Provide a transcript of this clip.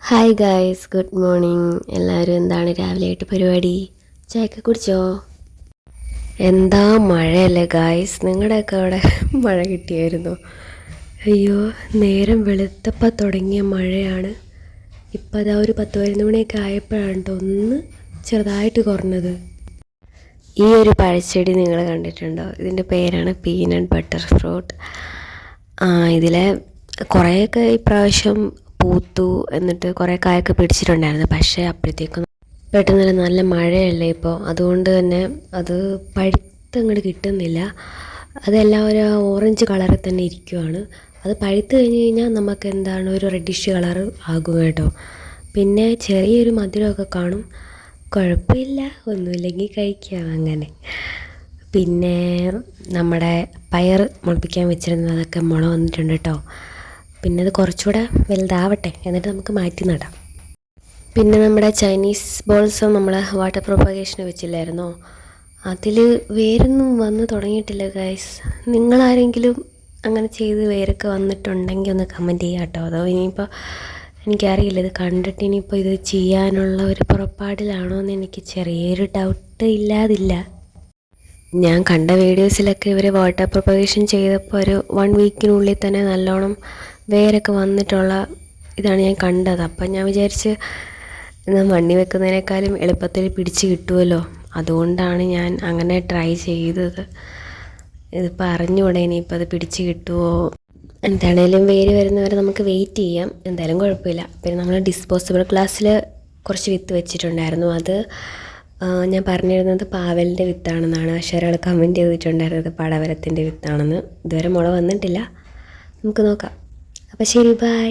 Hi guys, good morning. എല്ലാവരും എന്താണ് രാവിലെയായിട്ട് പരിപാടി? ചായയൊക്കെ കുടിച്ചോ? എന്താ മഴയല്ലേ ഗായ്സ്, നിങ്ങളുടെയൊക്കെ അവിടെ മഴ കിട്ടിയായിരുന്നോ? അയ്യോ, നേരം വെളുത്തപ്പോൾ തുടങ്ങിയ മഴയാണ്. ഇപ്പം അതാ ഒരു 10-11 മണിയൊക്കെ ആയപ്പോഴാണ് കേട്ടോ ഒന്ന് ചെറുതായിട്ട് കുറഞ്ഞത്. ഈ ഒരു പഴച്ചെടി നിങ്ങൾ കണ്ടിട്ടുണ്ടോ? ഇതിൻ്റെ പേരാണ് പീനട്ട് ബട്ടർ ഫ്രൂട്ട്. ഇതിലെ കുറേയൊക്കെ ഇപ്രാവശ്യം പൂത്തു, എന്നിട്ട് കുറേ കായൊക്കെ പിടിച്ചിട്ടുണ്ടായിരുന്നു. പക്ഷേ അപ്പോഴത്തേക്കും പെട്ടെന്ന് നല്ല മഴയല്ലേ ഇപ്പോൾ, അതുകൊണ്ട് തന്നെ അത് പഴുത്തങ്ങോട്ട് കിട്ടുന്നില്ല. അതെല്ലാം ഒരു ഓറഞ്ച് കളറിൽ തന്നെ ഇരിക്കുവാണ്. അത് പഴുത്ത് കഴിഞ്ഞ് കഴിഞ്ഞാൽ നമുക്ക് എന്താണ് ഒരു റെഡിഷ് കളർ ആകും കേട്ടോ. പിന്നെ ചെറിയൊരു മധുരമൊക്കെ കാണും. കുഴപ്പമില്ല, ഒന്നുമില്ലെങ്കിൽ കഴിക്കാം അങ്ങനെ. പിന്നെ നമ്മുടെ പയർ മുളപ്പിക്കാൻ വെച്ചിരുന്നതൊക്കെ മുള വന്നിട്ടുണ്ട് കേട്ടോ. പിന്നെ അത് കുറച്ചുകൂടെ വലുതാവട്ടെ, എന്നിട്ട് നമുക്ക് മാറ്റി നടാം. പിന്നെ നമ്മുടെ ചൈനീസ് ബോൾസും നമ്മൾ വാട്ടർ പ്രൊപ്പഗേഷന് വെച്ചില്ലായിരുന്നോ, അതിൽ വേരൊന്നും വന്ന് തുടങ്ങിയിട്ടില്ല ഗൈസ്. നിങ്ങളാരെങ്കിലും അങ്ങനെ ചെയ്ത് വേരൊക്കെ വന്നിട്ടുണ്ടെങ്കിൽ ഒന്ന് കമൻറ്റ് ചെയ്യാം കേട്ടോ. അതോ ഇനിയിപ്പോൾ എനിക്കറിയില്ല, ഇത് കണ്ടിട്ട് ഇനിയിപ്പോൾ ഇത് ചെയ്യാനുള്ള ഒരു പുറപ്പാടിലാണോ എന്ന് എനിക്ക് ചെറിയൊരു ഡൗട്ട് ഇല്ലാതില്ല. ഞാൻ കണ്ട വീഡിയോസിലൊക്കെ ഇവർ വാട്ടർ പ്രൊപ്പഗേഷൻ ചെയ്തപ്പോൾ ഒരു 1 വീക്കിനുള്ളിൽ തന്നെ നല്ലോണം വേരൊക്കെ വന്നിട്ടുള്ള ഇതാണ് ഞാൻ കണ്ടത്. അപ്പം ഞാൻ വിചാരിച്ച് മണ്ണി വെക്കുന്നതിനേക്കാളും എളുപ്പത്തിൽ പിടിച്ച് കിട്ടുമല്ലോ, അതുകൊണ്ടാണ് ഞാൻ അങ്ങനെ ട്രൈ ചെയ്തത്. ഇതിപ്പോൾ അറിഞ്ഞുകൂടെ ഇനിയിപ്പോൾ അത് പിടിച്ച് കിട്ടുമോ. എന്താണേലും വേര് വരുന്നവരെ നമുക്ക് വെയിറ്റ് ചെയ്യാം, എന്തായാലും കുഴപ്പമില്ല. പിന്നെ നമ്മൾ ഡിസ്പോസിബിൾ ഗ്ലാസ്സിൽ കുറച്ച് വിത്ത് വെച്ചിട്ടുണ്ടായിരുന്നു. അത് ഞാൻ പറഞ്ഞിരുന്നത് പാവലിൻ്റെ വിത്താണെന്നാണ്. പക്ഷേ ഒരാൾ കമൻറ്റ് ചെയ്തിട്ടുണ്ടായിരുന്നത് പടവലത്തിൻ്റെ വിത്താണെന്ന്. ഇതുവരെ മുള വന്നിട്ടില്ല, നമുക്ക് നോക്കാം. അപ്പോൾ ശരി, ബൈ.